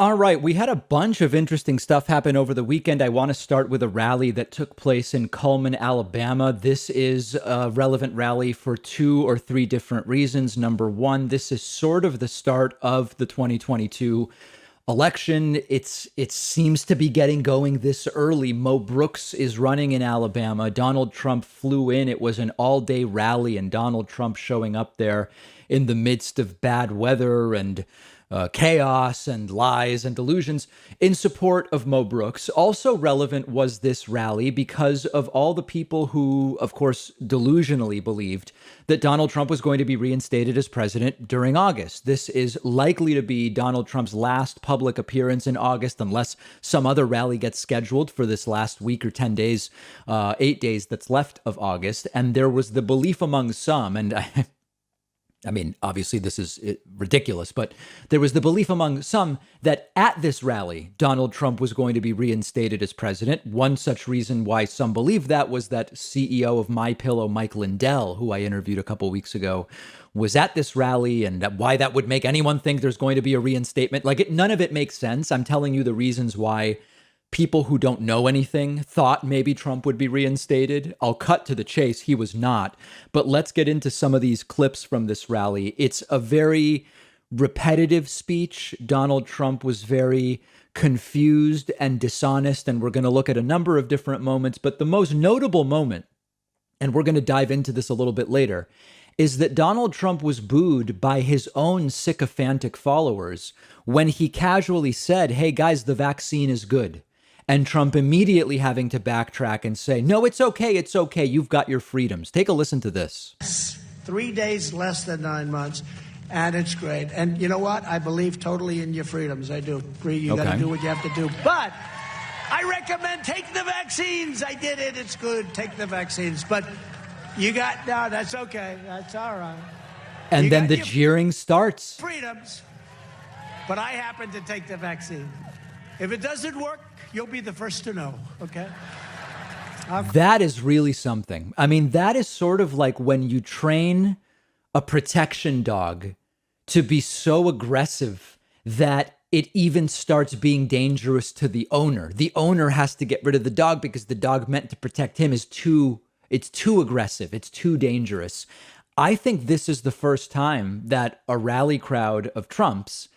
All right, we had a bunch of interesting stuff happen over the weekend. I want to start with a rally that took place in Cullman, Alabama. This is a relevant rally for two or three different reasons. Number one, this is sort of the start of the 2022 election. It seems to be getting going this early. Mo Brooks is running in Alabama. Donald Trump flew in. It was an all-day rally, and Donald Trump showing up there in the midst of bad weather and chaos and lies and delusions in support of Mo Brooks. Also relevant was this rally because of all the people who, of course, delusionally believed that Donald Trump was going to be reinstated as president during August. This is likely to be Donald Trump's last public appearance in August, unless some other rally gets scheduled for this last week or 10 days, 8 days that's left of August. And there was the belief among some, and I mean, obviously, this is ridiculous, but there was the belief among some that at this rally, Donald Trump was going to be reinstated as president. One such reason why some believed that was that CEO of MyPillow, Mike Lindell, who I interviewed a couple weeks ago, was at this rally, and why that would make anyone think there's going to be a reinstatement. None of it makes sense. I'm telling you the reasons why people who don't know anything thought maybe Trump would be reinstated. I'll cut to the chase. He was not. But let's get into some of these clips from this rally. It's a very repetitive speech. Donald Trump was very confused and dishonest, and we're going to look at a number of different moments. But the most notable moment, and we're going to dive into this a little bit later, is that Donald Trump was booed by his own sycophantic followers when he casually said, "Hey guys, the vaccine is good." And Trump immediately having to backtrack and say, "No, it's okay. It's okay. You've got your freedoms." Take a listen to this. 3 days less than 9 months. And it's great. And you know what? I believe totally in your freedoms. I do. You got to do what you have to do. But I recommend take the vaccines. I did it. It's good. Take the vaccines. But no, that's okay. That's all right. And then the jeering starts. Freedoms. But I happen to take the vaccine. If it doesn't work, you'll be the first to know, okay? That is really something. I mean, that is sort of like when you train a protection dog to be so aggressive that it even starts being dangerous to the owner. The owner has to get rid of the dog because the dog meant to protect him it's too aggressive. It's too dangerous. I think this is the first time that a rally crowd of Trump's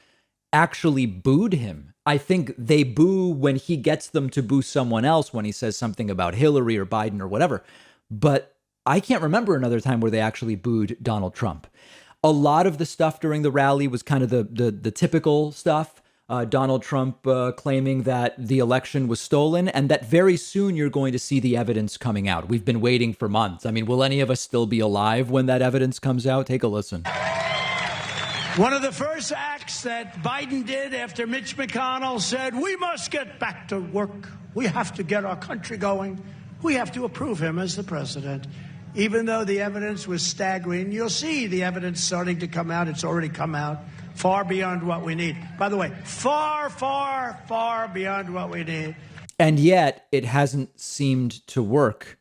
actually booed him. I think they boo when he gets them to boo someone else, when he says something about Hillary or Biden or whatever. But I can't remember another time where they actually booed Donald Trump. A lot of the stuff during the rally was kind of the typical stuff. Donald Trump claiming that the election was stolen and that very soon you're going to see the evidence coming out. We've been waiting for months. I mean, will any of us still be alive when that evidence comes out? Take a listen. One of the first acts that Biden did after Mitch McConnell said, "We must get back to work. We have to get our country going. We have to approve him as the president." Even though the evidence was staggering, you'll see the evidence starting to come out. It's already come out far beyond what we need. By the way, far, far, far beyond what we need. And yet it hasn't seemed to work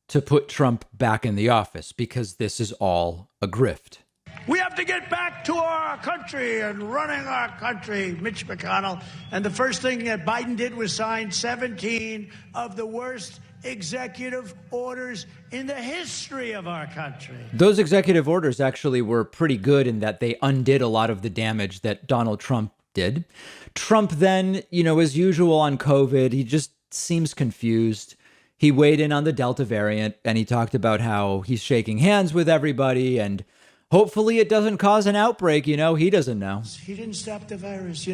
to put Trump back in the office because this is all a grift. We have to get back to our country and running our country, Mitch McConnell. And the first thing that Biden did was sign 17 of the worst executive orders in the history of our country. Those executive orders actually were pretty good in that they undid a lot of the damage that Donald Trump did. Trump then, as usual on COVID, he just seems confused. He weighed in on the Delta variant and he talked about how he's shaking hands with everybody and hopefully it doesn't cause an outbreak. He doesn't know. He didn't stop the virus,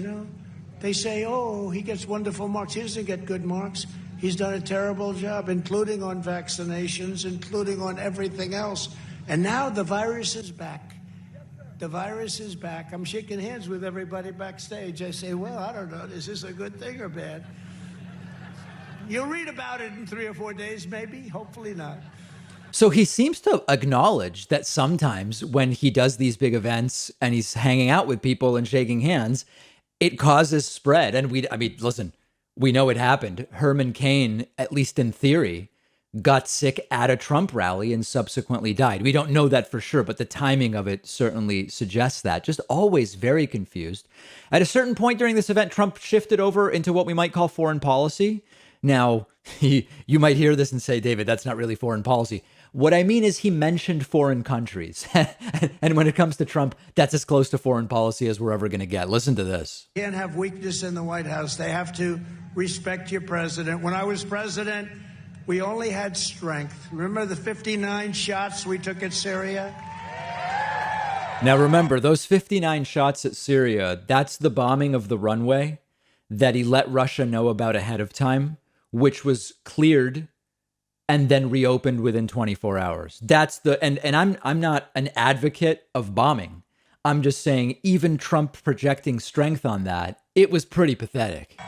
They say, oh, he gets wonderful marks. He doesn't get good marks. He's done a terrible job, including on vaccinations, including on everything else. And now the virus is back. The virus is back. I'm shaking hands with everybody backstage. I say, well, I don't know. Is this a good thing or bad? You'll read about it in 3 or 4 days, maybe. Hopefully not. So he seems to acknowledge that sometimes when he does these big events and he's hanging out with people and shaking hands, it causes spread. And listen, we know it happened. Herman Cain, at least in theory, got sick at a Trump rally and subsequently died. We don't know that for sure, but the timing of it certainly suggests that. Just always very confused. At a certain point during this event, Trump shifted over into what we might call foreign policy. Now, you might hear this and say, David, that's not really foreign policy. What I mean is he mentioned foreign countries. And when it comes to Trump, that's as close to foreign policy as we're ever going to get. Listen to this. You can't have weakness in the White House. They have to respect your president. When I was president, we only had strength. Remember the 59 shots we took at Syria? Now remember, those 59 shots at Syria, that's the bombing of the runway that he let Russia know about ahead of time, which was cleared and then reopened within 24 hours. That's the and I'm not an advocate of bombing. I'm just saying even Trump projecting strength on that, it was pretty pathetic.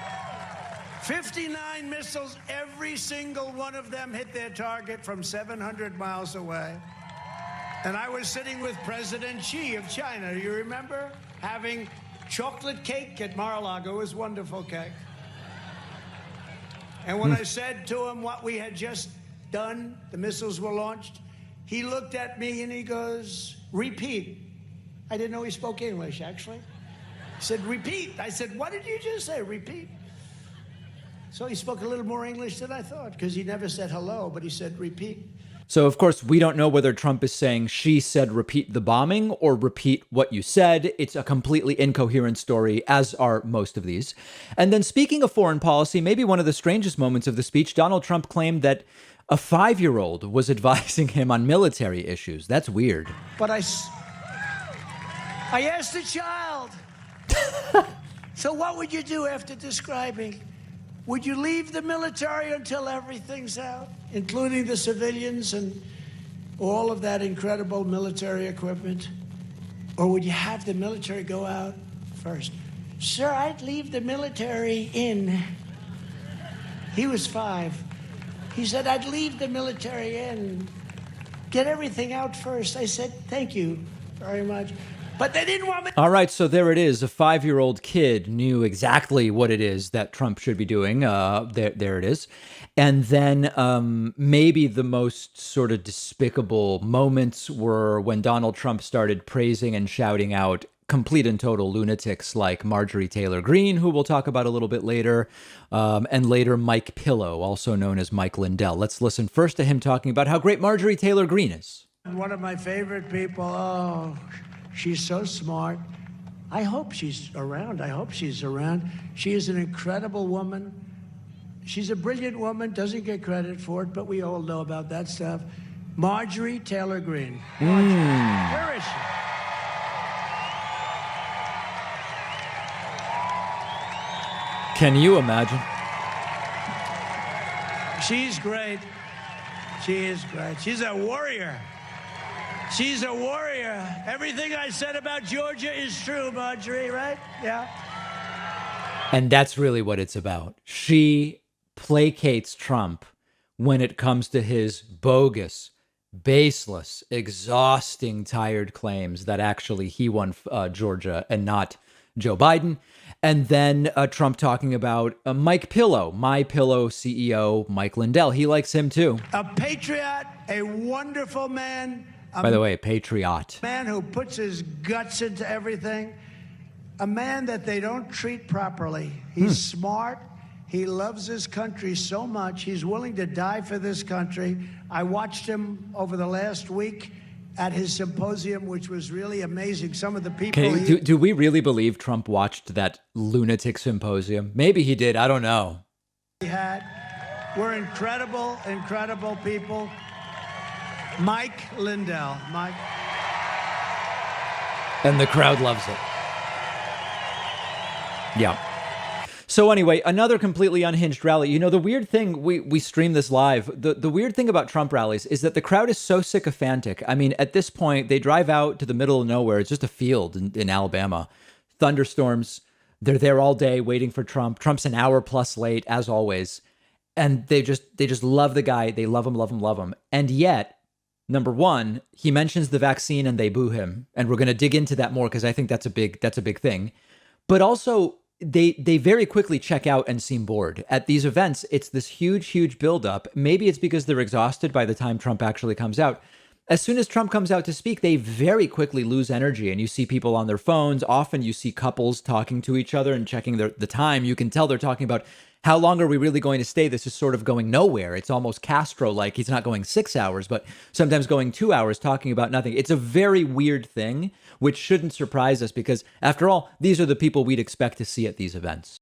59 missiles, every single one of them hit their target from 700 miles away. And I was sitting with President Xi of China, you remember? Having chocolate cake at Mar-a-Lago. It was wonderful cake. And when I said to him what we had just done, the missiles were launched, he looked at me and he goes, repeat. I didn't know he spoke English, actually. He said, repeat. I said, what did you just say? Repeat. So he spoke a little more English than I thought, because he never said hello, but he said repeat. So, of course, we don't know whether Trump is saying she said repeat the bombing or repeat what you said. It's a completely incoherent story, as are most of these. And then speaking of foreign policy, maybe one of the strangest moments of the speech, Donald Trump claimed that a 5-year-old was advising him on military issues. That's weird. But I asked the child, so what would you do after describing? Would you leave the military until everything's out, including the civilians and all of that incredible military equipment? Or would you have the military go out first? Sir, I'd leave the military in. He was 5. He said, I'd leave the military in. Get everything out first. I said, thank you very much. But they didn't want me. All right, so there it is. A 5-year-old kid knew exactly what it is that Trump should be doing. There it is. And then maybe the most sort of despicable moments were when Donald Trump started praising and shouting out complete and total lunatics like Marjorie Taylor Greene, who we'll talk about a little bit later, and later Mike Pillow, also known as Mike Lindell. Let's listen first to him talking about how great Marjorie Taylor Greene is. One of my favorite people. Oh, she's so smart. I hope she's around. She is an incredible woman. She's a brilliant woman, doesn't get credit for it, but we all know about that stuff. Marjorie Taylor Greene. Where is she? Can you imagine? She's great. She is great. She's a warrior. She's a warrior. Everything I said about Georgia is true, Marjorie, right? Yeah. And that's really what it's about. She placates Trump when it comes to his bogus, baseless, exhausting, tired claims that actually he won Georgia and not Joe Biden. And then Trump talking about Mike Pillow, My Pillow CEO Mike Lindell. He likes him too. A patriot, a wonderful man. By the way, a patriot. A man who puts his guts into everything. A man that they don't treat properly. He's smart. He loves his country so much. He's willing to die for this country. I watched him over the last week at his symposium, which was really amazing. Some of the people... Okay, do we really believe Trump watched that lunatic symposium? Maybe he did. I don't know. He had. We're incredible, incredible people. Mike Lindell. Mike. And the crowd loves it. Yeah. So anyway, another completely unhinged rally. You know, the weird thing, we stream this live. The weird thing about Trump rallies is that the crowd is so sycophantic. I mean, at this point, they drive out to the middle of nowhere. It's just a field in Alabama. Thunderstorms. They're there all day waiting for Trump. Trump's an hour plus late, as always. And they just love the guy. They love him, love him, love him. And yet, number one, he mentions the vaccine and they boo him. And we're going to dig into that more because I think that's a big thing. But also, they very quickly check out and seem bored. At these events, it's this huge buildup. Maybe it's because they're exhausted by the time Trump actually comes out. As soon as Trump comes out to speak, they very quickly lose energy, and you see people on their phones. Often you see couples talking to each other and checking the time. You can tell they're talking about, how long are we really going to stay? This is sort of going nowhere. It's almost Castro-like. He's not going 6 hours, but sometimes going 2 hours talking about nothing. It's a very weird thing, which shouldn't surprise us because, after all, these are the people we'd expect to see at these events.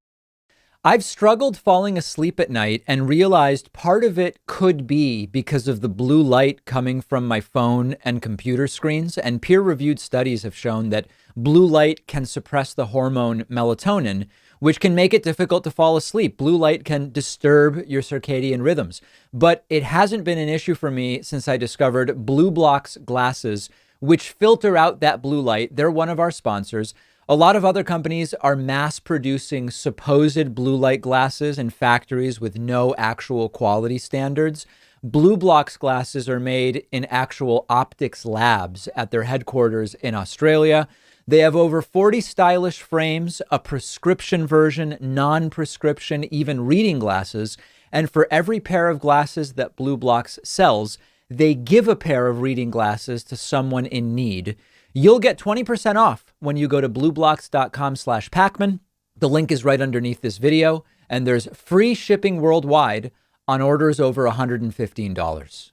I've struggled falling asleep at night and realized part of it could be because of the blue light coming from my phone and computer screens. And peer-reviewed studies have shown that blue light can suppress the hormone melatonin, which can make it difficult to fall asleep. Blue light can disturb your circadian rhythms. But it hasn't been an issue for me since I discovered BlueBlox glasses, which filter out that blue light. They're one of our sponsors. A lot of other companies are mass producing supposed blue light glasses in factories with no actual quality standards. BlueBlox glasses are made in actual optics labs at their headquarters in Australia. They have over 40 stylish frames, a prescription version, non-prescription, even reading glasses. And for every pair of glasses that BlueBlox sells, they give a pair of reading glasses to someone in need. You'll get 20% off when you go to blueblocks.com/Pacman. The link is right underneath this video, and there's free shipping worldwide on orders over $115.